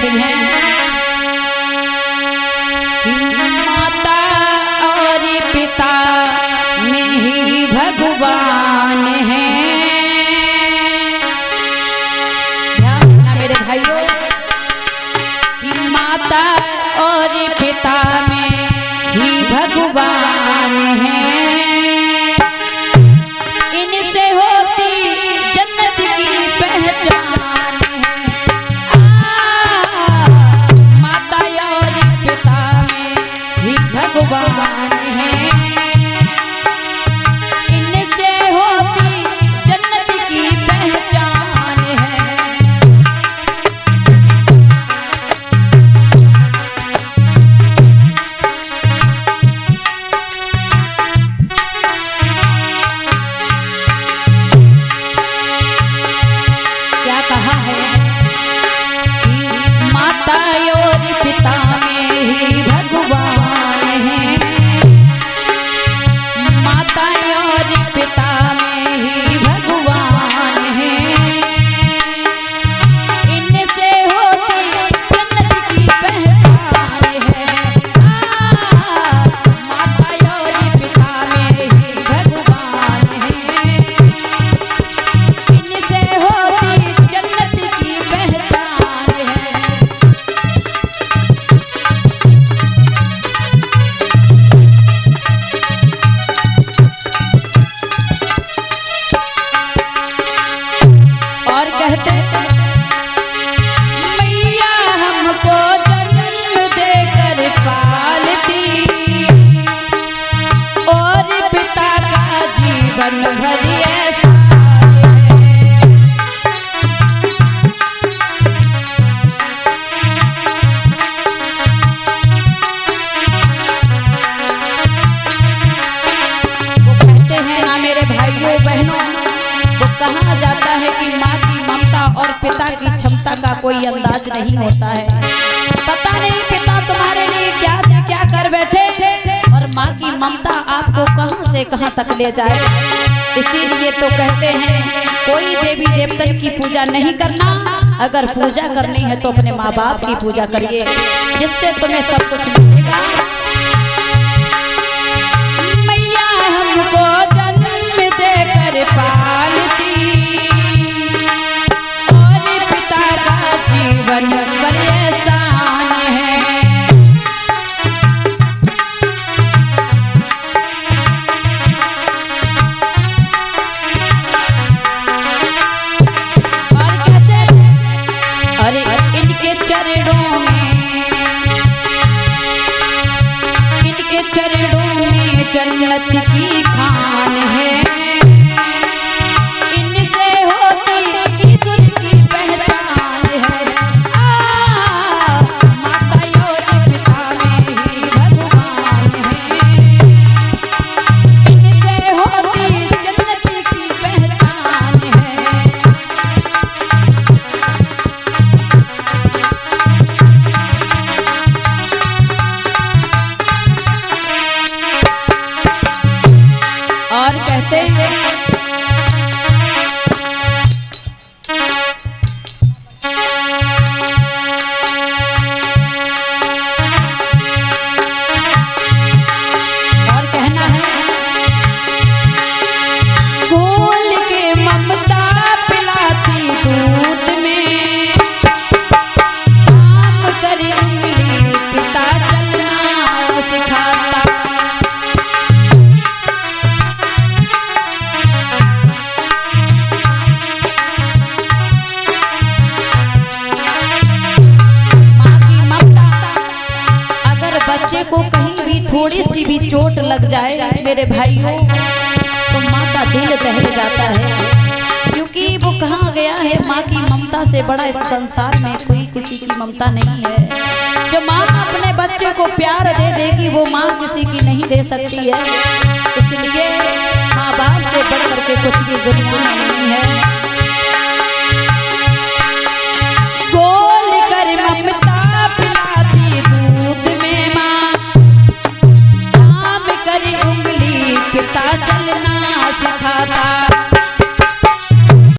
लिखी हैं कि माता और पिता में ही भगवान है। ध्यान देना मेरे भाइयों कि माता और पिता में ही भगवान है। इनसे होती जन्नत की पहचान है। माता और पिता में ही भगवान है। इनसे होती जन्नत की पहचान है। क्या कहा है कि माता और पिता में ही भगवान है। माता और पिता में ही भगवान है। इनसे होती जन्नत की पहचान है। माता और पिता में ही भगवान है। इनसे होती जन्नत की पहचान है। और कहते मैया हमको जन्म देकर पालती और पिता का जीवन भर ऐसा है। वो कहते हैं ना मेरे भाइयों बहनों, वो कहा जाता है कि माँ की ममता और पिता की क्षमता का कोई अंदाज नहीं होता है। पता नहीं पिता तुम्हारे लिए क्या से क्या कर बैठे और माँ की ममता आपको कहां से कहां तक ले जाए। इसीलिए तो कहते हैं कोई देवी देवतन की पूजा नहीं करना। अगर पूजा करनी है तो अपने माँ बाप की पूजा करिए, जिससे तुम्हें सब कुछ मिलेगा। मैया हमको जन्म देकर पालती और पिता का जीवन पर एहसान है। और कहते अरे इनके चरणों में जन्नत की खान है। इनसे होती ईश्वर की पहचान है। माता और पिता में ही भगवान है। इनसे होती जन्नत की पहचान है। और कहते हैं और कहना है घोल के ममता पिलाती दूध में काम करे उंगली पिता चलना सिखाता। बच्चे को कहीं भी थोड़ी सी भी चोट लग जाए मेरे भाइयों तो माँ का दिल दहल जाता है। क्योंकि वो कहाँ गया है, माँ की ममता से बड़ा इस संसार में कोई किसी की ममता नहीं है। जो माँ अपने बच्चे को प्यार दे देगी वो माँ किसी की नहीं दे सकती है। इसलिए माँ बाप से बढ़ करके कुछ भी दुनिया में नहीं है।